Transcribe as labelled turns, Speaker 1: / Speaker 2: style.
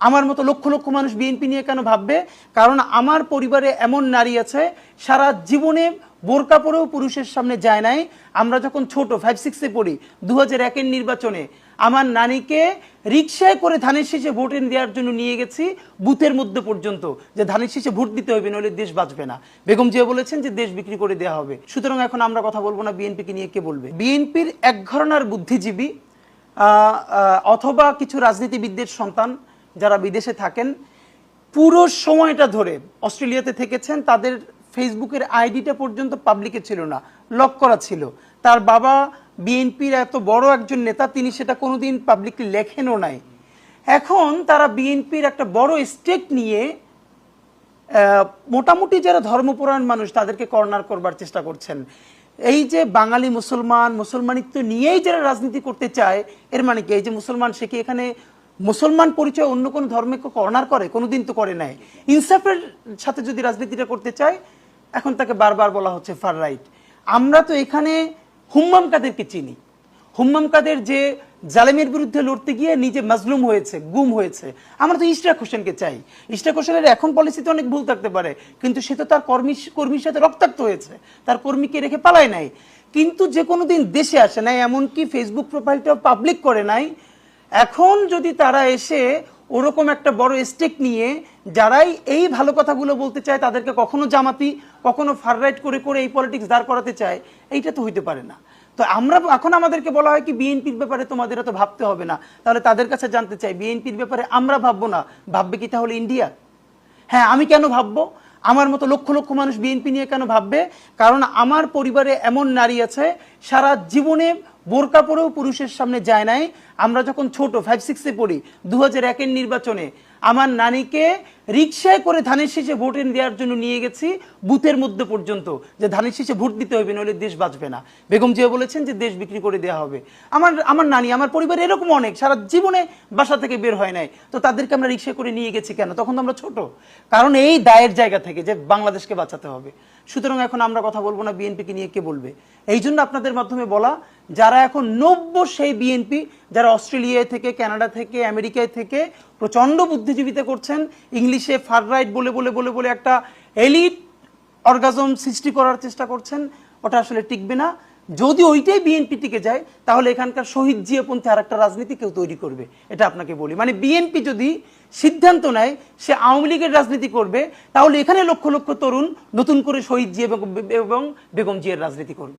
Speaker 1: আমার মতো লক্ষ লক্ষ মানুষ বিএনপি নিয়ে কেন ভাববে? কারণ আমার পরিবারে এমন নারী আছে সারা জীবনে বোরকা পরেও পুরুষের সামনে যায় নাই। আমরা যখন ছোট 5-6-এ পড়ি 2001-এর নির্বাচনে আমার নানিকে রিকশায় করে ধানের শীষে ভোট দেওয়ার জন্য নিয়ে গেছি বুথের মধ্যে পর্যন্ত, যে ধানের শীষে ভোট দিতে হবে নইলে দেশ বাঁচবে না। বেগম জিয়া বলেছেন যে দেশ বিক্রি করে দেওয়া হবে। সুতরাং এখন আমরা কথা বলবো না বিএনপিকে নিয়ে কে বলবে। বিএনপির এক ঘরানার বুদ্ধিজীবী অথবা কিছু রাজনীতিবিদদের সন্তান যারা বিদেশে থাকেন পুরো সময়টা ধরে অস্ট্রেলিয়াতে থেকেছেন, তাদের ফেসবুকের আইডিটা পর্যন্ত পাবলিকে ছিল না, লক করা ছিল। তার বাবা বিএনপির এত বড় একজন নেতা, তিনি সেটা কোনোদিন পাবলিকলি লেখেনও নাই। এখন তারা বিএনপির একটা বড় স্টেক নিয়ে মোটামুটি যারা ধর্মপরায়ণ মানুষ তাদেরকে কর্নার করবার চেষ্টা করছেন। এই যে বাঙালি মুসলমানিত্ব নিয়েই যারা রাজনীতি করতে চায়, এর মানে কি এই যে মুসলমান সে কি এখানে মুসলমান পরিচয় অন্য কোনো ধর্মকে কর্নার করে? কোনোদিন তো করে নাই। ইনসাফের সাথে যদি রাজনীতিটা করতে চায় এখন তাকে বারবার বলা হচ্ছে ফার রাইট। আমরা তো এখানে হুম্মাম কাদেরকে চিনি। হুম্মাম কাদের যে জালেমের বিরুদ্ধে লড়তে গিয়ে নিজে মাজলুম হয়েছে, গুম হয়েছে। আমরা তো ইশরাক হোসেনকে চাই। ইশরাক হোসেনের এখন পলিসিতে অনেক ভুল থাকতে পারে, কিন্তু সে তো তার কর্মীর সাথে রক্তাক্ত হয়েছে, তার কর্মীকে রেখে পালায় নাই, কিন্তু যে কোনো দিন দেশে আসে নাই, এমনকি ফেসবুক প্রোফাইলটাও পাবলিক করে নাই। এখন যদি তারা এসে ওরকম একটা বড় স্টেক নিয়ে যারাই এই ভালো কথাগুলো বলতে চায় তাদেরকে কখনো জামাতি কখনো ফার রাইট করে করে এই পলিটিক্স দাঁড় করাতে চায়, এইটা তো হইতে পারে না। তো আমরা এখন আমাদেরকে বলা হয় কি বিএনপির ব্যাপারে তোমাদের এত ভাবতে হবে না। তাহলে তাদের কাছে জানতে চাই বিএনপির ব্যাপারে আমরা ভাববো না, ভাববে কি তাহলে ইন্ডিয়া? হ্যাঁ, আমি কেন ভাববো? আমার মতো লক্ষ লক্ষ মানুষ বিএনপি নিয়ে কেন ভাববে? কারণ আমার পরিবারে এমন নারী আছে সারা জীবনে বোরকা পরেও পুরুষের সামনে যায় নাই। আমরা যখন ছোট 5-6-এ পড়ি 2001-এর নির্বাচনে আমার নানিকে রিকশায় করে ধানের শীষে ভোট দেওয়ার জন্য নিয়ে গেছি বুথের মধ্যে পর্যন্ত, যে ধানের শীষে ভোট দিতে হবে নইলে দেশ বাঁচবে না। বেগম জিয়া বলেছেন যে দেশ বিক্রি করে দেওয়া হবে। আমার নানি, আমার পরিবার এরকম অনেক সারা জীবনে বাসা থেকে বের হয় নাই, তো তাদেরকে আমরা রিকশায় করে নিয়ে গেছি কেন? তখন তো আমরা ছোট। কারণ এই দায়ের জায়গা থেকে যে বাংলাদেশকে বাঁচাতে হবে। সুতরাং এখন আমরা কথা বলবো না বিএনপিকে নিয়ে কে বলবে। এই জন্য আপনাদের মাধ্যমে বলা, যারা এখন নব্য সেই বিএনপি যারা অস্ট্রেলিয়ায় থেকে, কানাডা থেকে, আমেরিকায় থেকে প্রচন্ড বুদ্ধিজীবিতা করছেন, ইংলিশে ফার রাইট বলে বলে বলে বলে একটা এলিট অর্গাজম সৃষ্টি করার চেষ্টা করছেন, ওটা আসলে টিকবে না। যদি ওইটাই বিএনপি টিকে যায় তাহলে এখানকার শহীদ জিয়াপন্থী আর একটা রাজনীতি কেউ তৈরি করবে, এটা আপনাকে বলি। মানে বিএনপি যদি সিদ্ধান্ত নেয় সে আওয়ামী লীগের রাজনীতি করবে, তাহলে এখানে লক্ষ লক্ষ তরুণ নতুন করে শহীদ জিয়া এবং বেগম জিয়ার রাজনীতি করবে।